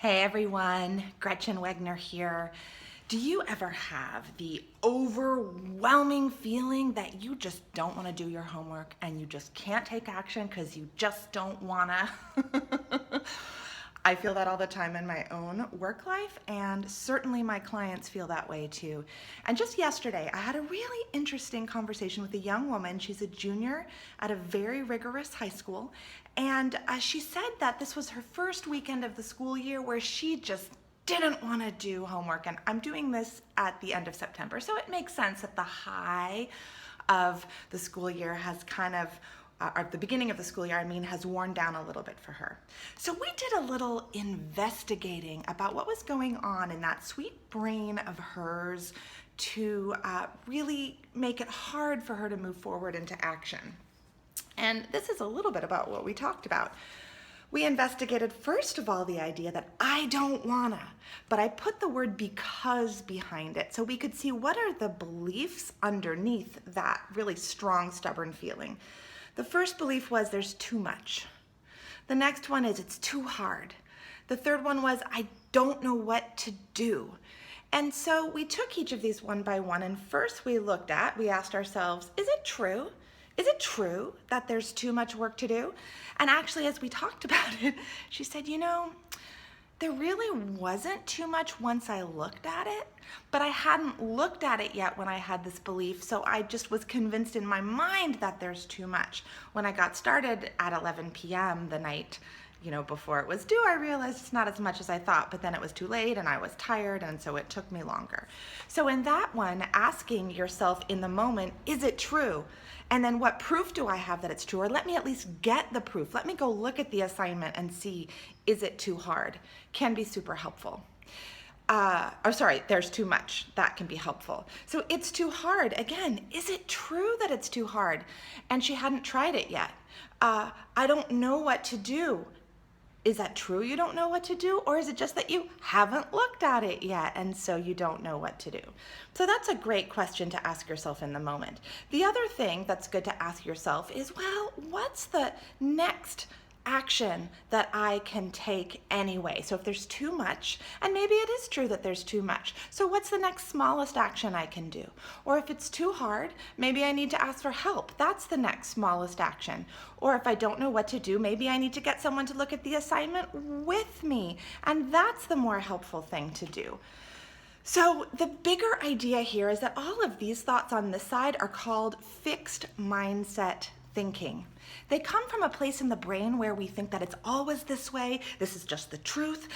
Hey everyone, Gretchen Wegner here. Do you ever have the overwhelming feeling that you just don't want to do your homework and you just can't take action because you just don't want to? I feel that all the time in my own work life, and certainly my clients feel that way too. And just yesterday, I had a really interesting conversation with a young woman. She's a junior at a very rigorous high school, and she said that this was her first weekend of the school year where she just didn't want to do homework. And I'm doing this at the end of September, so it makes sense that the high of the school year has kind of or the beginning of the school year, has worn down a little bit for her. So we did a little investigating about what was going on in that sweet brain of hers to really make it hard for her to move forward into action. And this is a little bit about what we talked about. We investigated, first of all, the idea that I don't wanna, but I put the word because behind it so we could see what are the beliefs underneath that really strong, stubborn feeling. The first belief was there's too much. The next one is it's too hard. The third one was I don't know what to do. And so we took each of these one by one, and first we asked ourselves, is it true? Is it true that there's too much work to do? And actually, as we talked about it, she said, there really wasn't too much once I looked at it, but I hadn't looked at it yet when I had this belief, so I just was convinced in my mind that there's too much. When I got started at 11 p.m. the night before it was due, I realized it's not as much as I thought, but then it was too late and I was tired, and so it took me longer. So in that one, asking yourself in the moment, is it true? And then what proof do I have that it's true? Or let me at least get the proof. Let me go look at the assignment and see, is it too hard? Can be super helpful. There's too much. That can be helpful. So it's too hard. Again, is it true that it's too hard? And she hadn't tried it yet. I don't know what to do. Is that true you don't know what to do? Or is it just that you haven't looked at it yet and so you don't know what to do? So that's a great question to ask yourself in the moment. The other thing that's good to ask yourself is, well, what's the next action that I can take anyway? So if there's too much, and maybe it is true that there's too much, so what's the next smallest action I can do? Or if it's too hard, maybe I need to ask for help. That's the next smallest action. Or if I don't know what to do, maybe I need to get someone to look at the assignment with me, and that's the more helpful thing to do. So the bigger idea here is that all of these thoughts on this side are called fixed mindset thinking. They come from a place in the brain where we think that it's always this way, this is just the truth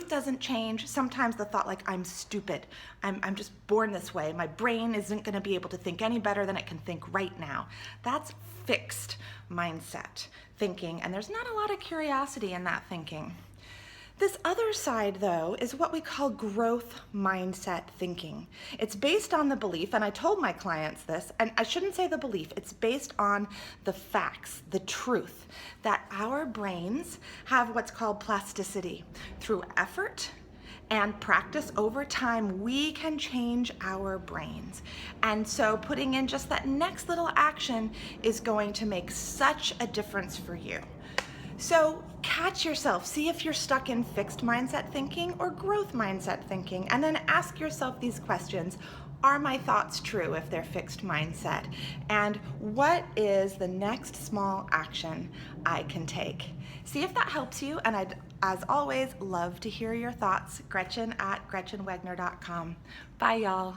doesn't change. Sometimes the thought like, I'm stupid, I'm just born this way, my brain isn't gonna be able to think any better than it can think right now. That's fixed mindset thinking, and there's not a lot of curiosity in that thinking. This other side, though, is what we call growth mindset thinking. It's based on the belief, and I told my clients this, and I shouldn't say the belief, it's based on the facts, the truth, that our brains have what's called plasticity. Through effort and practice over time, we can change our brains. And so putting in just that next little action is going to make such a difference for you. So catch yourself, see if you're stuck in fixed mindset thinking or growth mindset thinking, and then ask yourself these questions. Are my thoughts true if they're fixed mindset? And what is the next small action I can take? See if that helps you, and I'd, as always, love to hear your thoughts. Gretchen at GretchenWegner.com. Bye, y'all.